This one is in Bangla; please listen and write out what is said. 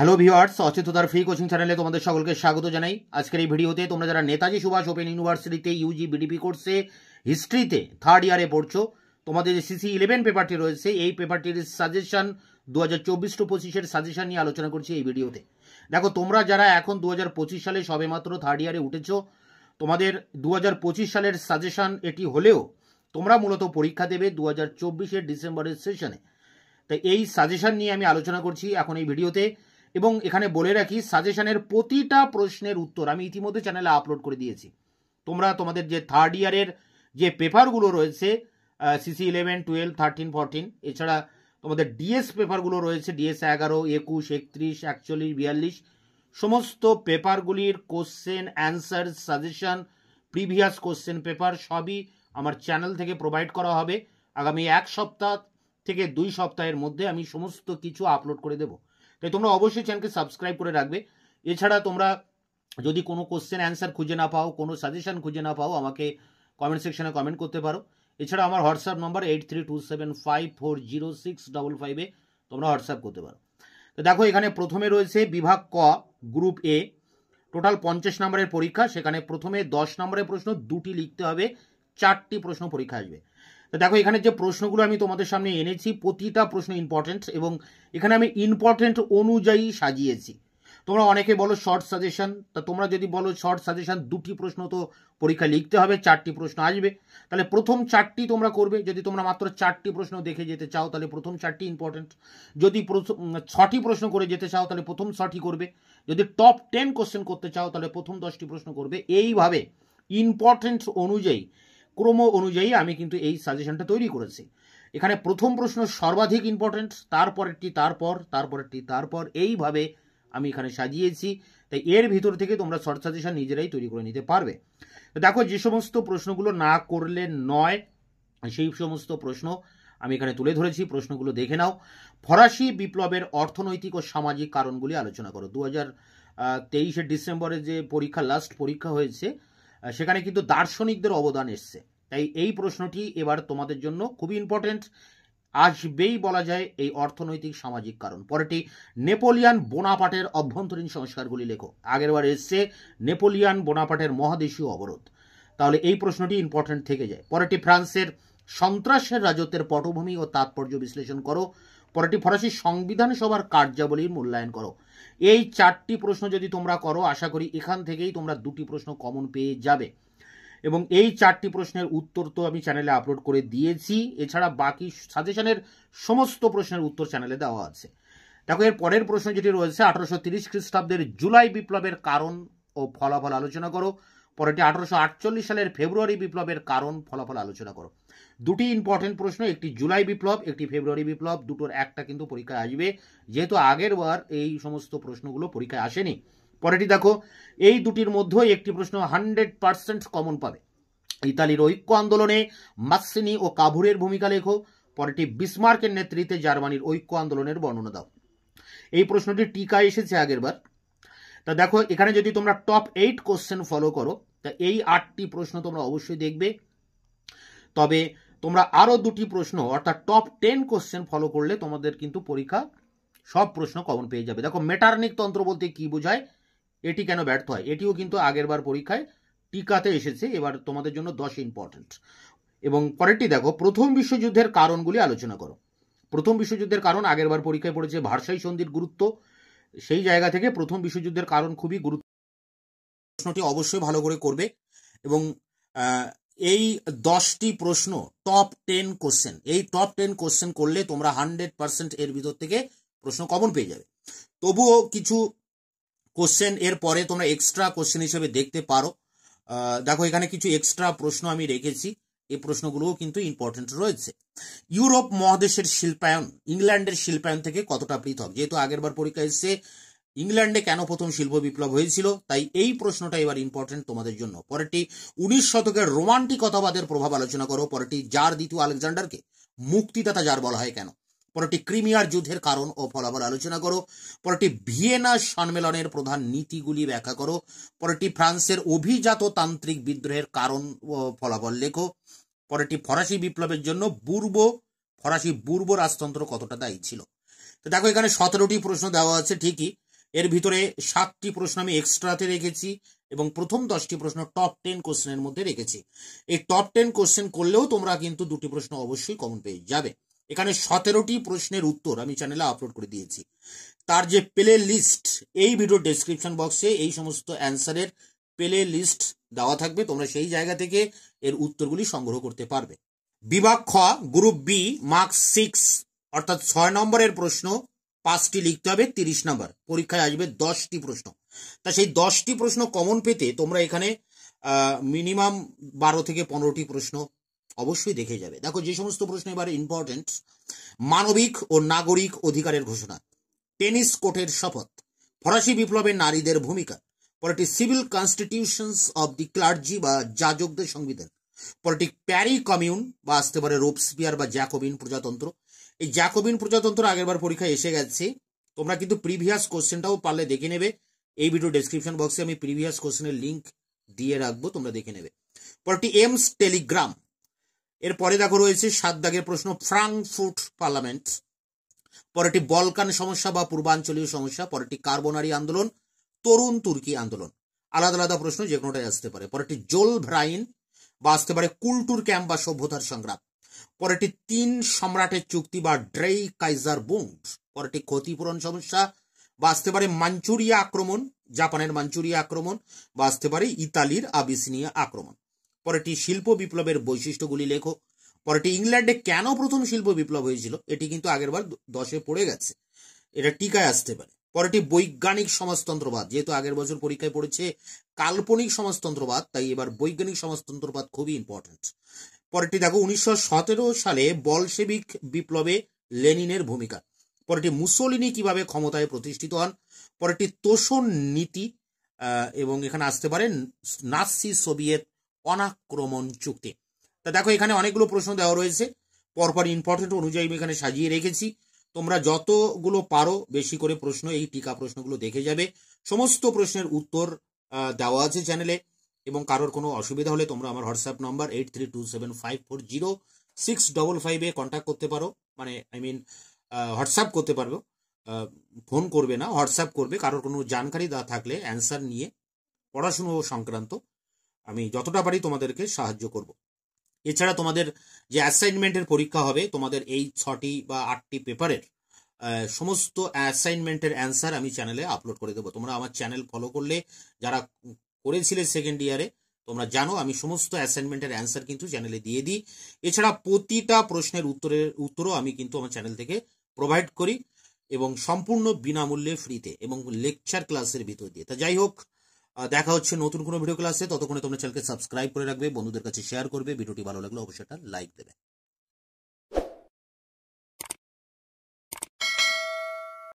হ্যালো ভিউয়ার্স, অচেতনতার ফ্রি কোচিং চ্যানেলে তোমাদের সকলকে স্বাগত জানাই। আজকের এই ভিডিওতে তোমরা যারা নেতাজি সুভাষ ওপেন ইউনিভার্সিটিতে ইউজি বিডিপি কোর্সে হিস্ট্রিতে থার্ড ইয়ারে পড়ছো, তোমাদের যে সিসি 11 পেপারটি রয়েছে এই পেপারটির সাজেশন 2024-25 সাজেশন নিয়ে আলোচনা করছি এই ভিডিওতে। দেখো, তোমরা যারা এখন 2025 সালে সবেমাত্র থার্ড ইয়ারে উঠেছো, তোমাদের 2025 সালের সাজেশন এটি হলেও তোমরা মূলত পরীক্ষা দেবে 2024 ডিসেম্বরের সেশনে। তাই এই সাজেশন নিয়ে আমি আলোচনা করছি এখন এই ভিডিওতে। এবং এখানে বলে রাখি, সাজেশনের প্রতিটা প্রশ্নের উত্তর আমি ইতিমধ্যে চ্যানেলে আপলোড করে দিয়েছি। তোমরা তোমাদের যে থার্ড ইয়ারের যে পেপারগুলো রয়েছে সিসি 11, 12, 13, 14, এছাড়া তোমাদের ডিএস পেপারগুলো রয়েছে ডিএস 11, 21, 31, 41, 42, সমস্ত পেপারগুলির question answer suggestion previous question paper সবই আমার চ্যানেল থেকে প্রোভাইড করা হবে। আগামী 1 সপ্তাহ থেকে 2 সপ্তাহের মধ্যে আমি সমস্ত কিছু আপলোড করে দেবো। তাই তোমরা অবশ্যই চ্যানেলকে সাবস্ক্রাইব করে রাখবে। এছাড়া তোমরা যদি কোনো কোশ্চেন অ্যান্সার খুঁজে না পাও, কোনো সাজেশন খুঁজে না পাও, আমাকে কমেন্ট সেকশনে কমেন্ট করতে পারো। এছাড়া আমার হোয়াটসঅ্যাপ নম্বর 8327540655 তোমরা হোয়াটসঅ্যাপ করতে পারো। তো দেখো, এখানে প্রথমে রয়েছে বিভাগ ক, গ্রুপ এ, টোটাল 50 নম্বরের পরীক্ষা। সেখানে প্রথমে 10 নম্বরের প্রশ্ন 2টি লিখতে হবে, 4টি প্রশ্ন পরীক্ষা আসবে। তো দেখো, এখানে যে প্রশ্নগুলো আমি তোমাদের সামনে এনেছি প্রতিটা প্রশ্ন ইম্পর্টেন্ট, এবং এখানে আমি ইম্পর্টেন্ট অনুযায়ী সাজিয়েছি। তোমরা অনেকে বলো শর্ট সাজেশন, তা তোমরা যদি বলো শর্ট সাজেশন 2টি প্রশ্ন তো পরীক্ষা লিখতে হবে, 4টি প্রশ্ন আসবে, তাহলে প্রথম 4টি তোমরা করবে। যদি তোমরা মাত্র 4টি প্রশ্ন দেখে যেতে চাও তাহলে প্রথম 4টি ইম্পর্টেন্ট। যদি 6টি প্রশ্ন করে যেতে চাও তাহলে প্রথম 6টি করবে। যদি টপ 10 কোশ্চেন করতে চাও তাহলে প্রথম 10টি প্রশ্ন করবে। এইভাবে ইম্পর্টেন্ট অনুযায়ী, ক্রম অনুযায়ী আমি কিন্তু এই সাজেশনটা তৈরি করেছি। এখানে প্রথম প্রশ্ন সর্বাধিক ইম্পর্টেন্ট, তারপরেরটি তারপর, এইভাবে আমি এখানে সাজিয়েছি। তাই এর ভিতর থেকে তোমরা শর্ট সাজেশন নিজেরাই তৈরি করে নিতে পারবে। তো দেখো, যে সমস্ত প্রশ্নগুলো না করলে নয় সেই সমস্ত প্রশ্ন আমি এখানে তুলে ধরেছি। প্রশ্নগুলো দেখে নাও। ফরাসি বিপ্লবের অর্থনৈতিক ও সামাজিক কারণগুলি আলোচনা করো। 2023 ডিসেম্বরে যে পরীক্ষা, লাস্ট পরীক্ষা হয়েছে, সেখানে কিন্তু দার্শনিকদের অবদান এসছে। তাই এই প্রশ্নটি এবার তোমাদের জন্য খুবই ইম্পর্টেন্ট, আসবেই বলা যায়। এই অর্থনৈতিক সামাজিক কারণ। পরেরটি নেপোলিয়ান বোনাপার্টের অভ্যন্তরীণ সংস্কারগুলি লেখো। আগেরবার এসছে নেপোলিয়ান বোনাপার্টের মহাদেশীয় অবরোধ, তাহলে এই প্রশ্নটি ইম্পর্টেন্ট থেকে যায়। পরেরটি ফ্রান্সের সন্ত্রাসের রাজত্বের পটভূমি ও তাৎপর্য বিশ্লেষণ করো। পরেরটি ফরাসি সংবিধান সভার কার্যাবলীর মূল্যায়ন করো। এই 4টি প্রশ্ন যদি তোমরা করো, আশা করি এখান থেকেই তোমরা 2টি প্রশ্ন কমন পেয়ে যাবে। এবং এই 4টি প্রশ্নের উত্তর তো আমি চ্যানেলে আপলোড করে দিয়েছি। এছাড়া বাকি সাজেশনের সমস্ত প্রশ্নের উত্তর চ্যানেলে দেওয়া আছে। দেখো, এর পরের প্রশ্ন যেটি রয়েছে 1830 খ্রিস্টাব্দের জুলাই বিপ্লবের কারণ ও ফলাফল আলোচনা করো। পরেরটি 1848 সালের ফেব্রুয়ারি বিপ্লবের কারণ ফলাফল আলোচনা করো। 2টি ইম্পর্টেন্ট প্রশ্ন, একটি জুলাই বিপ্লব, একটি ফেব্রুয়ারি বিপ্লব, দুটোর একটা কিন্তু পরীক্ষায় আসবে, যেহেতু আগের বার এই সমস্ত প্রশ্নগুলো পরীক্ষায় আসেনি। পরেরটি দেখো, এই দুটির মধ্যে একটি প্রশ্ন 100% কমন পাবে। ইতালির ঐক্য আন্দোলনে মাসিনি ও কাভুরের ভূমিকা লেখো। পরেরটি বিসমার্কের নেতৃত্বে জার্মানির ঐক্য আন্দোলনের বর্ণনা দাও। এই প্রশ্নটি টিকা এসেছে আগের বার। তা দেখো, এখানে যদি তোমরা টপ 8 কোশ্চেন ফলো করো, তা এই 8টি প্রশ্ন তোমরা অবশ্যই দেখবে। তবে তোমরা আরো 2টি প্রশ্ন অর্থাৎ টপ 10 কোশ্চেন ফলো করলে তোমাদের কিন্তু পরীক্ষা সব প্রশ্ন কমন পেয়ে যাবে। দেখো, মেটারনিক তন্ত্র বলতে কি বোঝায়, এটি কেন ব্যর্থ হয়, এটিও কিন্তু আগের বার পরীক্ষায় টিকাতে এসেছে। এবার তোমাদের জন্য 10 ইম্পর্টেন্ট। এবং পরেরটি দেখো, প্রথম বিশ্বযুদ্ধের কারণগুলি আলোচনা করো। প্রথম বিশ্বযুদ্ধের কারণ আগের বার পরীক্ষায় পড়েছে ভার্সাই সন্ধির গুরুত্ব। সেই জায়গা থেকে প্রথম বিশ্বযুদ্ধের কারণ খুবই গুরুত্ব, প্রশ্নটি অবশ্যই ভালো করে করবে। এবং এই 10টি প্রশ্ন টপ 10 কোশ্চেন, এই টপ 10 কোশ্চেন করলে তোমরা 100% এর ভিতর থেকে প্রশ্ন কমন পেয়ে যাবে। তবুও কিছু কোশ্চেন এর পরে তোমরা এক্সট্রা কোশ্চেন হিসেবে দেখতে পারো। দেখো, এখানে কিছু এক্সট্রা প্রশ্ন আমি রেখেছি, এই প্রশ্নগুলোও কিন্তু ইম্পর্টেন্ট রয়েছে। ইউরোপ মহাদেশের শিল্পায়ন ইংল্যান্ডের শিল্পায়ন থেকে কতটা পৃথক, যেহেতু আগেরবার পরীক্ষা এসেছে ইংল্যান্ডে কেন প্রথম শিল্প বিপ্লব হয়েছিল, তাই এই প্রশ্নটা এবার ইম্পর্টেন্ট তোমাদের জন্য। পরেরটি 19 শতকের রোমান্টিকতাবাদের প্রভাব আলোচনা করো। পরেরটি জার দ্বিতীয় আলেকজান্ডারকে মুক্তিদাতা জার বলা হয় কেন। পরেরটি ক্রিমিয়ার যুদ্ধের কারণ ও ফলাফল আলোচনা করো। পরেরটি ভিয়েনা সম্মেলনের প্রধান নীতিগুলি ব্যাখ্যা করো। পরেরটি ফ্রান্সের অভিজাত তান্ত্রিক বিদ্রোহের কারণ ও ফলাফল লেখো। পরেরটি ফরাসি বিপ্লবের জন্য ফরাসি পূর্ব রাজতন্ত্র কতটা দায়ী ছিল। তো দেখো, এখানে 17টি প্রশ্ন দেওয়া আছে ঠিকই, এর ভিতরে 7টি প্রশ্ন আমি এক্সট্রাতে রেখেছি এবং প্রথম 10টি প্রশ্ন টপ 10 কোশ্চেনের মধ্যে রেখেছি। এই টপ 10 কোশ্চেন করলেও তোমরা কিন্তু 2টি প্রশ্ন অবশ্যই কমন পেয়ে যাবে। এখানে 17টি প্রশ্নের উত্তর আমি চ্যানেলে আপলোড করে দিয়েছি। তার যে প্লে লিস্ট, এই ভিডিও ডেসক্রিপশন বক্সে এই সমস্ত অ্যান্সারের প্লে লিস্ট দেওয়া থাকবে, তোমরা সেই জায়গা থেকে এর উত্তরগুলি সংগ্রহ করতে পারবে। বিভাগ খ গ্রুপ বি মার্কস 6 অর্থাৎ 6 নম্বরের প্রশ্ন 5টি লিখতে হবে, 30 নম্বর, পরীক্ষায় আসবে 10টি প্রশ্ন। তা সেই 10টি প্রশ্ন কমন পেতে তোমরা এখানে মিনিমাম 12 থেকে 15টি প্রশ্ন অবশ্যই দেখে যাবে। দেখো যে সমস্ত প্রশ্ন এবারে ইম্পর্টেন্ট: মানবিক ও নাগরিক অধিকারের ঘোষণা, টেনিস কোর্টের শপথ, ফরাসি বিপ্লবে নারীদের ভূমিকা, পরটি civil constitutions of the clergy বা যাজকদের সংবিধান, পরটি প্যারি কমিউন বা আসতে পারে রোবসপিয়ার বা জ্যাকোবিন প্রজাতন্ত্র। এই জ্যাকোবিন প্রজাতন্ত্র আগেরবার পরীক্ষায় এসে গেছে, তোমরা কিন্তু প্রিভিয়াস কোশ্চেনটাও পারলে দেখে নেবে। এই ভিডিও ডেসক্রিপশন বক্সে আমি প্রিভিয়াস কোশ্চেনের লিঙ্ক দিয়ে রাখবো, তোমরা দেখে নেবে। পরটি এমস টেলিগ্রাম। এরপরে দেখো রয়েছে 7 দাগের প্রশ্ন, ফ্রাঙ্কফুর্ট পার্লামেন্ট, পরটি বলকান সমস্যা বা পূর্বাঞ্চলীয় সমস্যা, পরটি কার্বনারি আন্দোলন, তরুণ তুর্কি আন্দোলন। আলাদা আলাদা প্রশ্ন যে কোনোটাই আসতে পারে। পরটি জোল ভ্রাইন বা আসতে পারে কুলটুর ক্যাম্প বা সভ্যতার সংগ্রাম, পরটি 3 সম্রাটের চুক্তি বা ড্রেই কাইজার বুন্ড, পরটি ক্ষতিপূরণ সমস্যা বা আসতে পারে মাঞ্চুরিয়া আক্রমণ, জাপানের মাঞ্চুরিয়া আক্রমণ বা আসতে পারে ইতালির আবিসিনিয়া আক্রমণ। পরটি শিল্প বিপ্লবের বৈশিষ্ট্যগুলি লেখো। পরটি ইংল্যান্ডে কেন প্রথম শিল্প বিপ্লব হয়েছিল, এটি কিন্তু আগেরবার 10-এ পড়ে গেছে, এটা টিকায় আসতে পারে। পরটি বৈজ্ঞানিক সমাজতন্ত্রবাদ, যেহেতু আগের বছর পরীক্ষায় পড়েছে কাল্পনিক সমাজতন্ত্রবাদ, তাই এবার বৈজ্ঞানিক সমাজতন্ত্রবাদ খুবই ইম্পর্টেন্ট। পরেরটি দেখো 1917 সালে বলশেভিক বিপ্লবে লেনিনের ভূমিকা। পরেরটি মুসোলিনি কিভাবে ক্ষমতায় প্রতিষ্ঠিত হন। পরেরটি তোষণ নীতি এবং এখানে আসতে পারে নাৎসি সোভিয়েত অনাক্রমণ চুক্তি। তা দেখো এখানে অনেকগুলো প্রশ্ন দেওয়া রয়েছে, পরপর ইম্পর্টেন্ট অনুযায়ী আমি এখানে সাজিয়ে রেখেছি। তোমরা যতগুলো পারো বেশি করে প্রশ্ন, এই টিকা প্রশ্নগুলো দেখে যাবে। সমস্ত প্রশ্নের উত্তর দেওয়া আছে চ্যানেলে, এবং কারোর কোনো অসুবিধা হলে তোমরা আমার হোয়াটসঅ্যাপ নাম্বার 8327540655 কন্ট্যাক্ট করতে পারো, মানে হোয়াটসঅ্যাপ করতে পারবে, ফোন করবে না, হোয়াটসঅ্যাপ করবে। কারোর কোনো জানকারি থাকলে অ্যান্সার নিয়ে পড়াশুনো সংক্রান্ত আমি যতটা পারি তোমাদেরকে সাহায্য করব। এছাড়া তোমাদের যে অ্যাসাইনমেন্টের পরীক্ষা হবে, তোমাদের এই 6টি বা 8টি পেপারের সমস্ত অ্যাসাইনমেন্টের অ্যান্সার আমি চ্যানেলে আপলোড করে দেবো। তোমরা আমার চ্যানেল ফলো করলে, যারা করেছিলে সেকেন্ড ইয়ারে, তোমরা জানো আমি সমস্ত অ্যাসাইনমেন্টের অ্যান্সার কিন্তু চ্যানেলে দিয়ে দিই। এছাড়া প্রতিটা প্রশ্নের উত্তরও আমি কিন্তু আমার চ্যানেল থেকে প্রোভাইড করি, এবং সম্পূর্ণ বিনামূল্যে ফ্রিতে, এবং লেকচার ক্লাসের ভিতর দিয়ে। তা যাই হোক, দেখা হচ্ছে নতুন কোনো ভিডিও ক্লাসে। ততক্ষণে তোমরা চ্যানেলকে সাবস্ক্রাইব করে রাখবে, বন্ধুদের কাছে শেয়ার করবে, ভিডিওটি ভালো লাগলে অবশ্যই একটা লাইক দেবে।